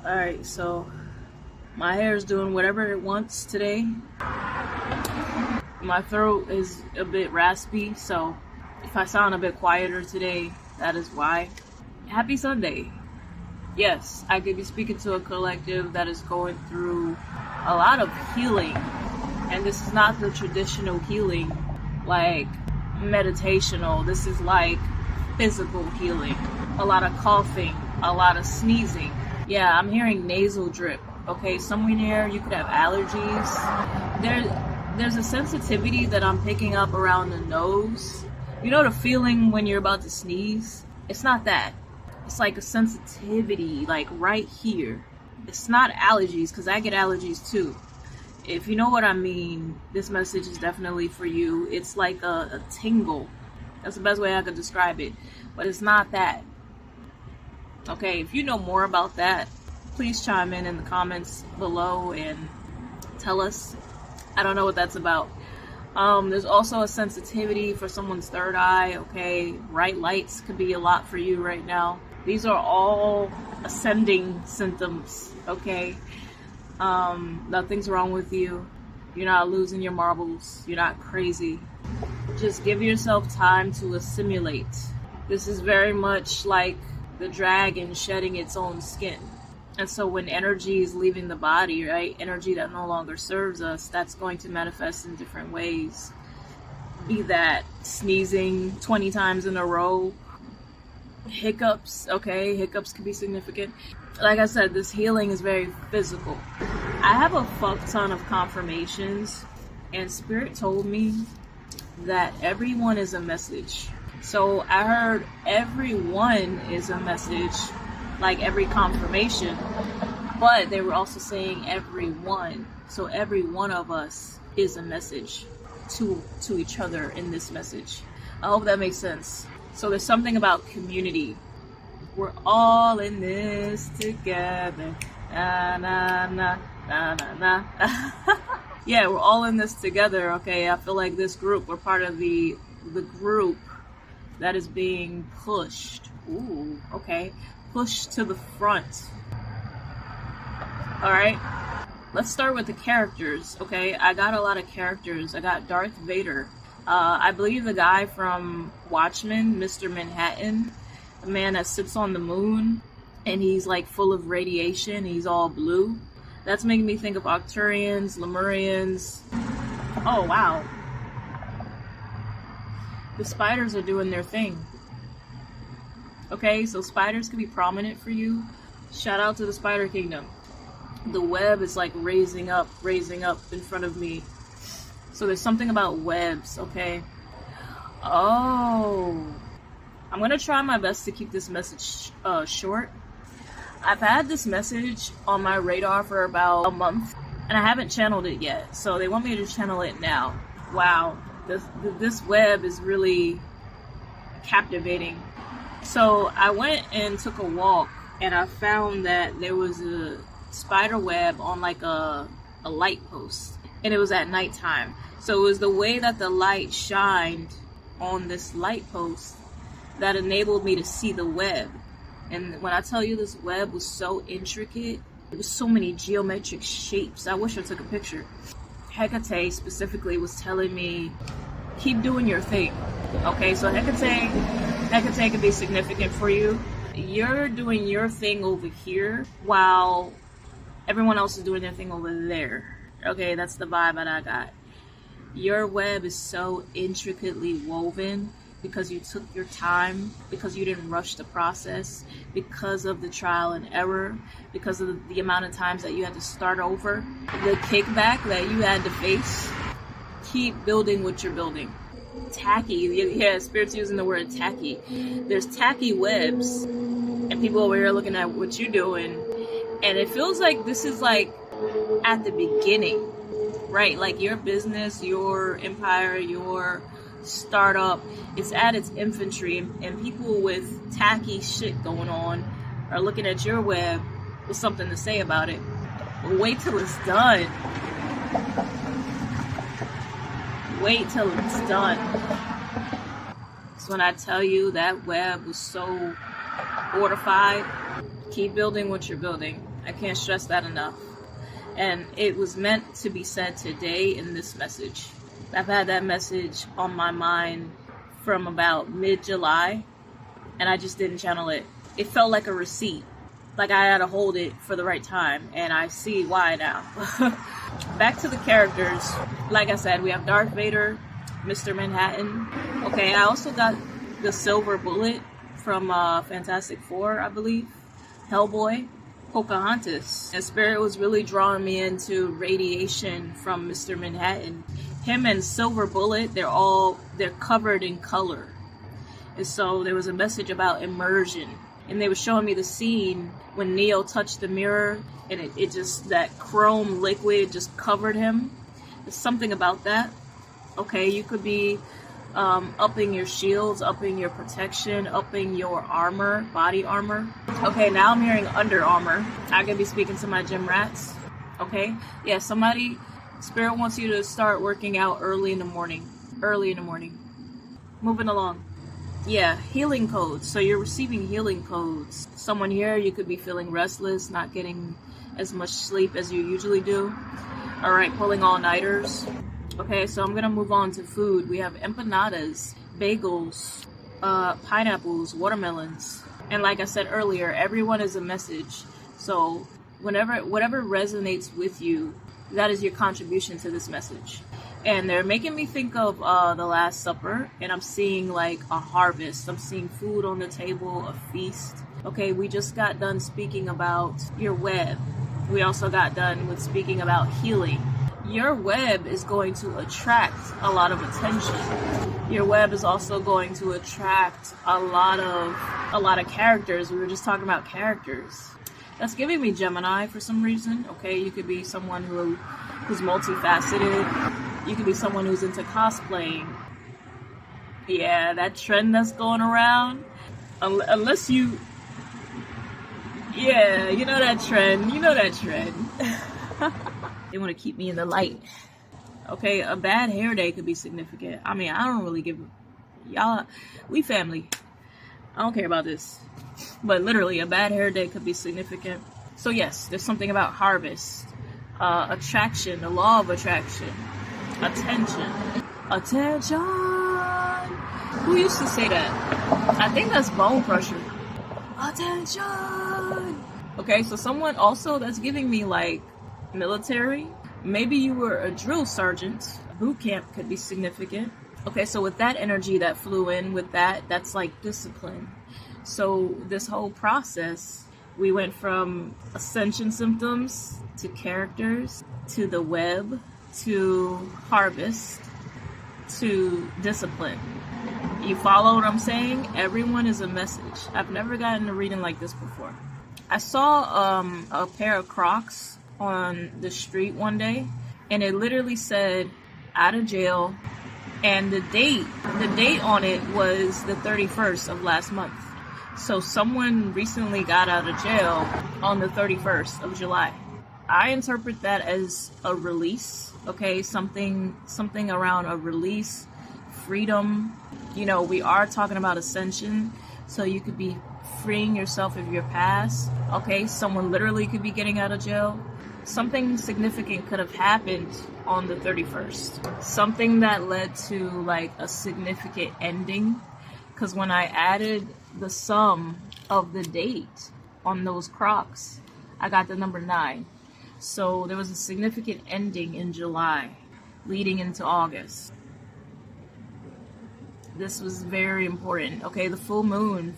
Alright, so my hair is doing whatever it wants today. My throat is a bit raspy, so if I sound a bit quieter today, that is why. Happy Sunday. Yes, I could be speaking to a collective that is going through a lot of healing. And this is not the traditional healing, like meditational. This is like physical healing. A lot of coughing, a lot of sneezing. Yeah, I'm hearing nasal drip. Okay, somewhere you could have allergies. There's a sensitivity that I'm picking up around the nose. You know the feeling when you're about to sneeze? It's not that. It's like a sensitivity, like right here. It's not allergies, because I get allergies too. If you know what I mean, this message is definitely for you. It's like a tingle. That's the best way I could describe it. But it's not that. Okay, if you know more about that, please chime in the comments below and tell us. I don't know what that's about. There's also a sensitivity for someone's third eye, okay? Bright lights could be a lot for you right now. These are all ascending symptoms, okay? Nothing's wrong with you. You're not losing your marbles. You're not crazy. Just give yourself time to assimilate. This is very much like the dragon shedding its own skin. And so when energy is leaving the body, right, energy that no longer serves us, that's going to manifest in different ways. Be that sneezing 20 times in a row, hiccups, okay, hiccups can be significant. Like I said, this healing is very physical. I have a fuck ton of confirmations, and Spirit told me that everyone is a message. So I heard everyone is a message, like every confirmation, but they were also saying everyone. So every one of us is a message to each other in this message. I hope that makes sense. So there's something about community. We're all in this together. Na na na na na na. Yeah, we're all in this together. Okay, I feel like this group, we're part of the group that is being pushed. Ooh, okay. Pushed to the front. Alright, let's start with the characters, okay? I got a lot of characters. I got Darth Vader. I believe the guy from Watchmen, Mr. Manhattan, the man that sits on the moon, and he's like full of radiation, he's all blue. That's making me think of Arcturians, Lemurians. Oh, wow. The spiders are doing their thing. Okay, so spiders can be prominent for you. Shout out to the Spider Kingdom. The web is like raising up in front of me. So there's something about webs, okay? Oh. I'm gonna try my best to keep this message short. I've had this message on my radar for about a month, and I haven't channeled it yet. So they want me to channel it now. Wow, this web is really captivating. So I went and took a walk, and I found that there was a spider web on like a light post, and it was at nighttime. So it was the way that the light shined on this light post that enabled me to see the web. And when I tell you this web was so intricate, it was so many geometric shapes. I wish I took a picture. Hecate specifically was telling me, keep doing your thing. Okay, so Hecate can be significant for you. You're doing your thing over here while everyone else is doing their thing over there. Okay, that's the vibe that I got. Your web is so intricately woven because you took your time, because you didn't rush the process, because of the trial and error, because of the amount of times that you had to start over, the kickback that you had to face. Keep building what you're building. Tacky, yeah, Spirit's using the word tacky. There's tacky webs, and people over here looking at what you're doing, and it feels like this is like at the beginning, right? Like your business, your empire, your startup, it's at its infantry, and people with tacky shit going on are looking at your web with something to say about it. But wait till it's done. Wait till it's done. So when I tell you that web was so fortified, Keep building what you're building. I can't stress that enough. And it was meant to be said today in this message. I've had that message on my mind from about mid-July, and I just didn't channel it. It felt like a receipt. Like I had to hold it for the right time, and I see why now. Back to the characters. Like I said, we have Darth Vader, Mr. Manhattan. Okay, I also got the Silver Bullet from Fantastic Four, I believe. Hellboy, Pocahontas. And Spirit was really drawing me into radiation from Mr. Manhattan. Him and Silver Bullet, they're covered in color. And so there was a message about immersion. And they were showing me the scene when Neo touched the mirror and it just, that chrome liquid just covered him. There's something about that. Okay, you could be upping your shields, upping your protection, upping your armor, body armor. Okay, now I'm hearing Under Armour. I could be speaking to my gym rats. Okay, yeah, Spirit wants you to start working out early in the morning. Moving along. Yeah, healing codes. So you're receiving healing codes. Someone here, you could be feeling restless, not getting as much sleep as you usually do. All right, pulling all-nighters. Okay, so I'm gonna move on to food. We have empanadas, bagels, pineapples, watermelons. And like I said earlier, everyone is a message. So whatever resonates with you, that is your contribution to this message. And they're making me think of The Last Supper, and I'm seeing like a harvest. I'm seeing food on the table, a feast. Okay, we just got done speaking about your web. We also got done with speaking about healing. Your web is going to attract a lot of attention. Your web is also going to attract a lot of characters. We were just talking about characters. That's giving me Gemini for some reason. Okay, you could be someone who's multifaceted. You could be someone who's into cosplaying. Yeah, that trend that's going around. Unless you... Yeah, you know that trend. They want to keep me in the light. Okay, a bad hair day could be significant. I mean, I don't really give... Y'all, we family. I don't care about this. But literally, a bad hair day could be significant. So yes, there's something about harvest. Attraction, the law of attraction. Attention. Who used to say that? I think that's Bone Crusher. Attention. Okay, so someone also that's giving me like military. Maybe you were a drill sergeant. Boot camp could be significant. Okay, so with that energy that flew in with that's like discipline. So this whole process, we went from ascension symptoms to characters to the web to harvest to discipline. You follow what I'm saying? Everyone is a message. I've never gotten a reading like this before. I saw a pair of Crocs on the street one day, and it literally said out of jail, and the date on it was the 31st of last month. So someone recently got out of jail on the 31st of July. I interpret that as a release, okay? Something around a release, freedom. You know, we are talking about ascension, so you could be freeing yourself of your past, okay? Someone literally could be getting out of jail. Something significant could have happened on the 31st. Something that led to like a significant ending, because when I added the sum of the date on those Crocs, I got the number 9. So there was a significant ending in July leading into August. This was very important. Okay, the full moon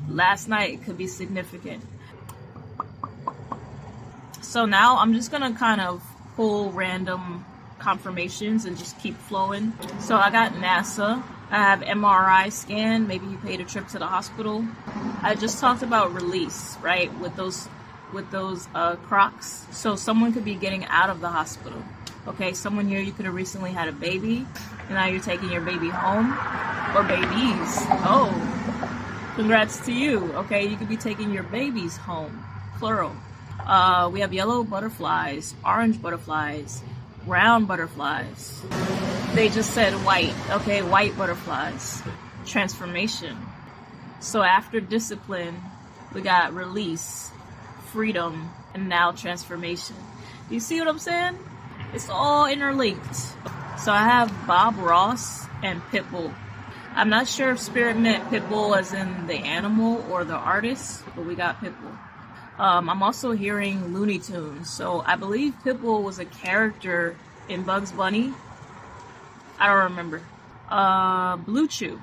last night could be significant. So now I'm just gonna kind of pull random confirmations and just keep flowing. So I got NASA. I have MRI scan. Maybe you paid a trip to the hospital. I just talked about release, right? With those Crocs. So someone could be getting out of the hospital. Okay, someone here, you could have recently had a baby, and now you're taking your baby home, or babies. Oh, congrats to you. Okay, you could be taking your babies home, plural. We have yellow butterflies, orange butterflies, brown butterflies. They just said white. Okay, white butterflies. Transformation. So after discipline, We got release, freedom, and now transformation. You see what I'm saying? It's all interlinked. So I have Bob Ross and Pitbull. I'm not sure if Spirit meant Pitbull as in the animal or the artist, but we got Pitbull. I'm also hearing Looney Tunes. So I believe Pitbull was a character in Bugs Bunny. I don't remember. Blue Chew.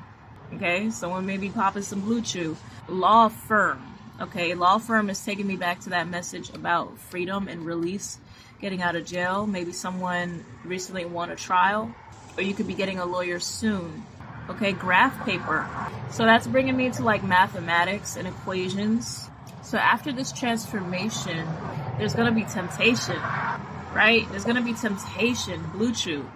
Okay, someone may be popping some Blue Chew. Law Firm. Okay, Law Firm is taking me back to that message about freedom and release, getting out of jail. Maybe someone recently won a trial, or you could be getting a lawyer soon. Okay, graph paper. So that's bringing me to like mathematics and equations. So after this transformation, there's going to be temptation, right? There's going to be temptation, Blue Chew.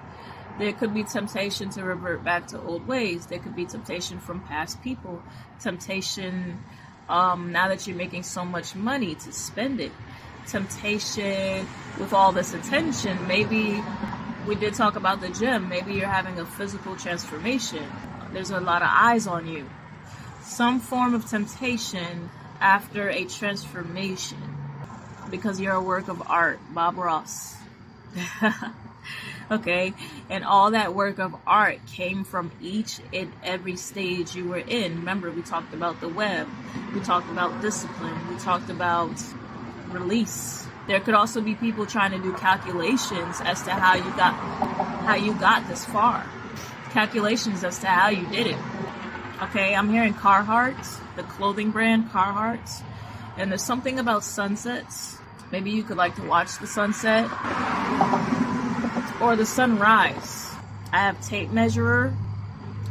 There could be temptation to revert back to old ways. There could be temptation from past people. Temptation, now that you're making so much money, to spend it. Temptation with all this attention. Maybe we did talk about the gym. Maybe you're having a physical transformation. There's a lot of eyes on you. Some form of temptation after a transformation, because you're a work of art, Bob Ross. Okay, and all that work of art came from each and every stage you were in. Remember, we talked about the web, we talked about discipline, we talked about release. There could also be people trying to do calculations as to how you got this far. Calculations as to how you did it. Okay, I'm hearing Carhartt, the clothing brand Carhartt, and there's something about sunsets. Maybe you could like to watch the sunset or the sunrise. I have tape measurer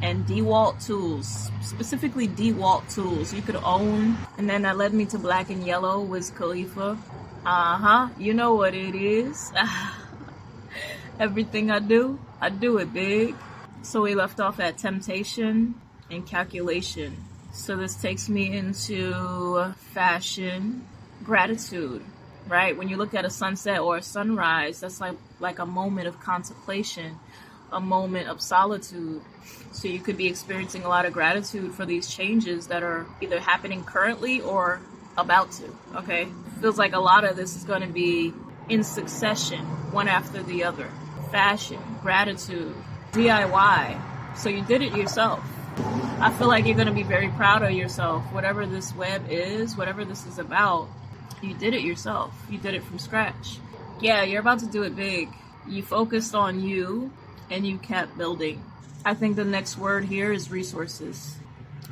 and DeWalt tools, specifically DeWalt tools you could own. And then that led me to Black and Yellow, Wiz Khalifa. You know what it is. Everything I do it big. So we left off at temptation and calculation. So this takes me into fashion, gratitude, right? When you look at a sunset or a sunrise, that's like a moment of contemplation, a moment of solitude. So you could be experiencing a lot of gratitude for these changes that are either happening currently or about to, okay? Feels like a lot of this is going to be in succession, one after the other. Fashion, gratitude, DIY. So you did it yourself. I feel like you're going to be very proud of yourself. Whatever this web is, whatever this is about, you did it yourself. You did it from scratch. Yeah, you're about to do it big. You focused on you and you kept building. I think the next word here is resources.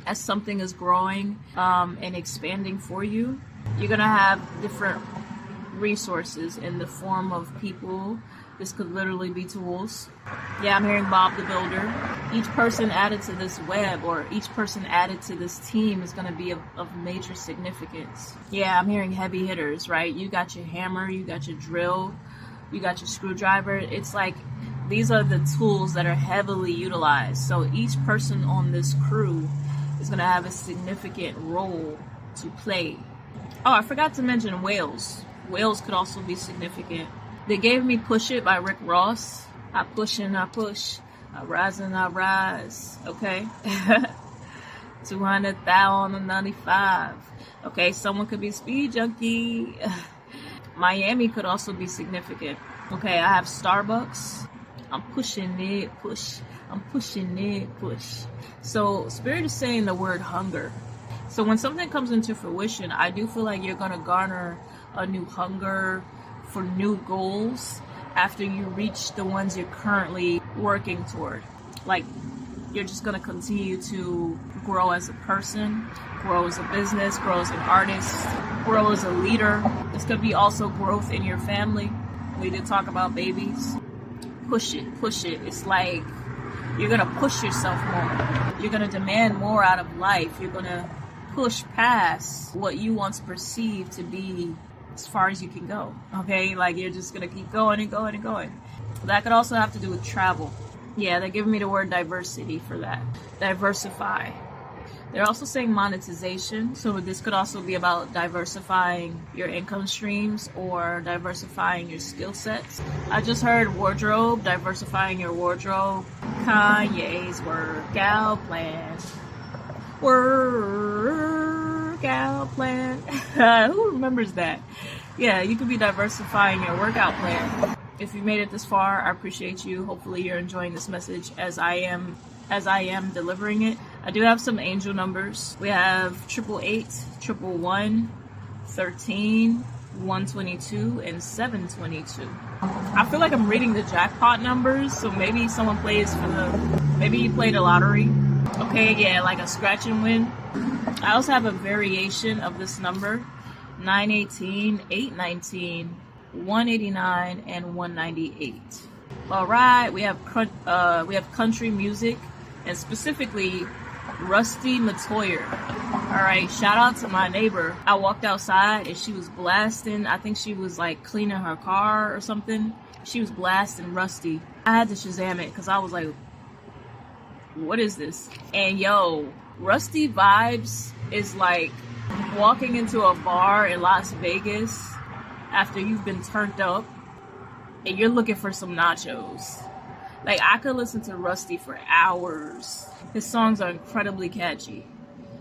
As something is growing and expanding for you, you're going to have different resources in the form of people. This could literally be tools. Yeah, I'm hearing Bob the Builder. Each person added to this web or each person added to this team is going to be of major significance. Yeah, I'm hearing heavy hitters, right? You got your hammer, you got your drill, you got your screwdriver. It's like these are the tools that are heavily utilized. So each person on this crew is going to have a significant role to play. Oh, I forgot to mention whales. Whales could also be significant. They gave me Push It by Rick Ross. I push and I push. I rise and I rise. Okay? 200,000 on 95. Okay, someone could be speed junkie. Miami could also be significant. Okay, I have Starbucks. I'm pushing it, push. I'm pushing it, push. So Spirit is saying the word hunger. So when something comes into fruition, I do feel like you're going to garner a new hunger for new goals after you reach the ones you're currently working toward. Like, you're just going to continue to grow as a person, grow as a business, grow as an artist, grow as a leader. This could be also growth in your family. We did talk about babies. Push it, push it. It's like you're going to push yourself more. You're going to demand more out of life. You're going to push past what you once perceived to be as far as you can go. Okay, like you're just gonna keep going and going and going. That could also have to do with travel. Yeah, they're giving me the word diversity for that. Diversify. They're also saying monetization. So this could also be about diversifying your income streams or diversifying your skill sets. I just heard wardrobe, diversifying your wardrobe. Kanye's workout plan. Work workout plan. Who remembers that? Yeah, you could be diversifying your workout plan. If you made it this far, I appreciate you. Hopefully you're enjoying this message as I am delivering it. I do have some angel numbers. We have 888, 111, 13, 122, and 722. I feel like I'm reading the jackpot numbers, so maybe someone plays maybe you played a lottery. Okay, yeah, like a scratch and win. I also have a variation of this number, 918, 819, 189, and 198. All right, we have country music, and specifically Rusty Matoyer. All right, shout out to my neighbor. I walked outside and she was blasting. I think she was like cleaning her car or something. She was blasting Rusty. I had to Shazam it because I was like, what is this? And yo, Rusty vibes is like walking into a bar in Las Vegas after you've been turned up and you're looking for some nachos. Like, I could listen to Rusty for hours. His songs are incredibly catchy.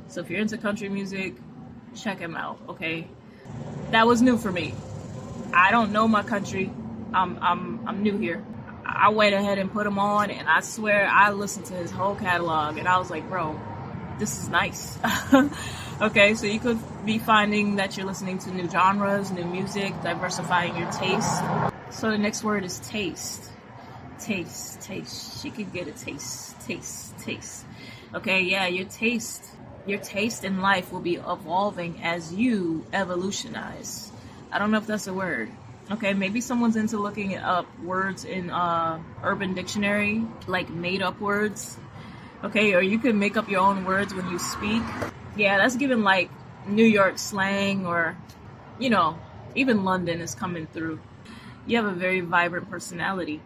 So if you're into country music, check him out, okay? That was new for me. I don't know my country. I'm new here. I went ahead and put him on, and I swear I listened to his whole catalog, and I was like, bro, this is nice. Okay, so you could be finding that you're listening to new genres, new music, diversifying your taste. So the next word is taste. Taste. She could get a taste. Okay, yeah, your taste in life will be evolving as you evolutionize. I don't know if that's a word. Okay, maybe someone's into looking up words in Urban Dictionary, like made up words. Okay, or you can make up your own words when you speak. Yeah, that's given like New York slang, or, you know, even London is coming through. You have a very vibrant personality.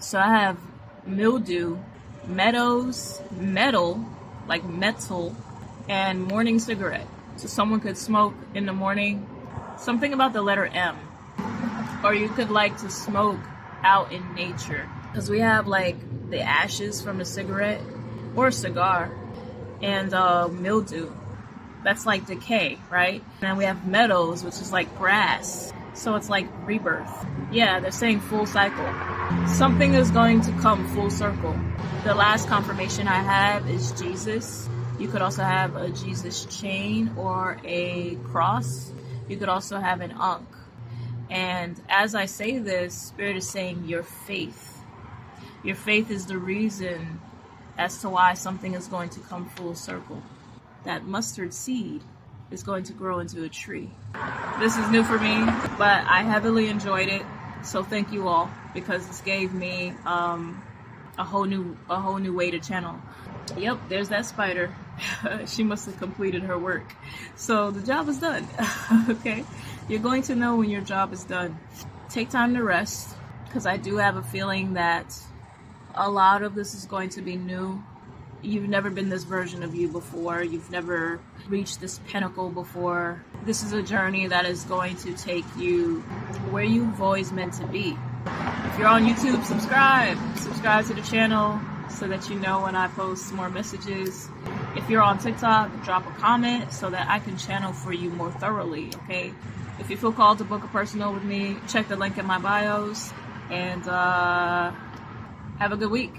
So I have mildew, meadows, metal, like metal, and morning cigarette. So someone could smoke in the morning. Something about the letter M. Or you could like to smoke out in nature. Because we have like the ashes from a cigarette or a cigar. And mildew. That's like decay, right? And then we have meadows, which is like grass. So it's like rebirth. Yeah, they're saying full cycle. Something is going to come full circle. The last confirmation I have is Jesus. You could also have a Jesus chain or a cross. You could also have an ankh. And as I say this, Spirit is saying your faith. Your faith is the reason as to why something is going to come full circle. That mustard seed is going to grow into a tree. This is new for me, but I heavily enjoyed it. So thank you all, because this gave me a whole new way to channel. Yep, there's that spider. She must have completed her work. So the job is done. Okay, you're going to know when your job is done. Take time to rest, because I do have a feeling that a lot of this is going to be new. You've never been this version of you before. You've never reached this pinnacle before. This is a journey that is going to take you where you've always meant to be. If you're on YouTube, subscribe to the channel so that you know when I post more messages. If you're on TikTok, drop a comment so that I can channel for you more thoroughly, okay? If you feel called to book a personal with me, check the link in my bios, and have a good week.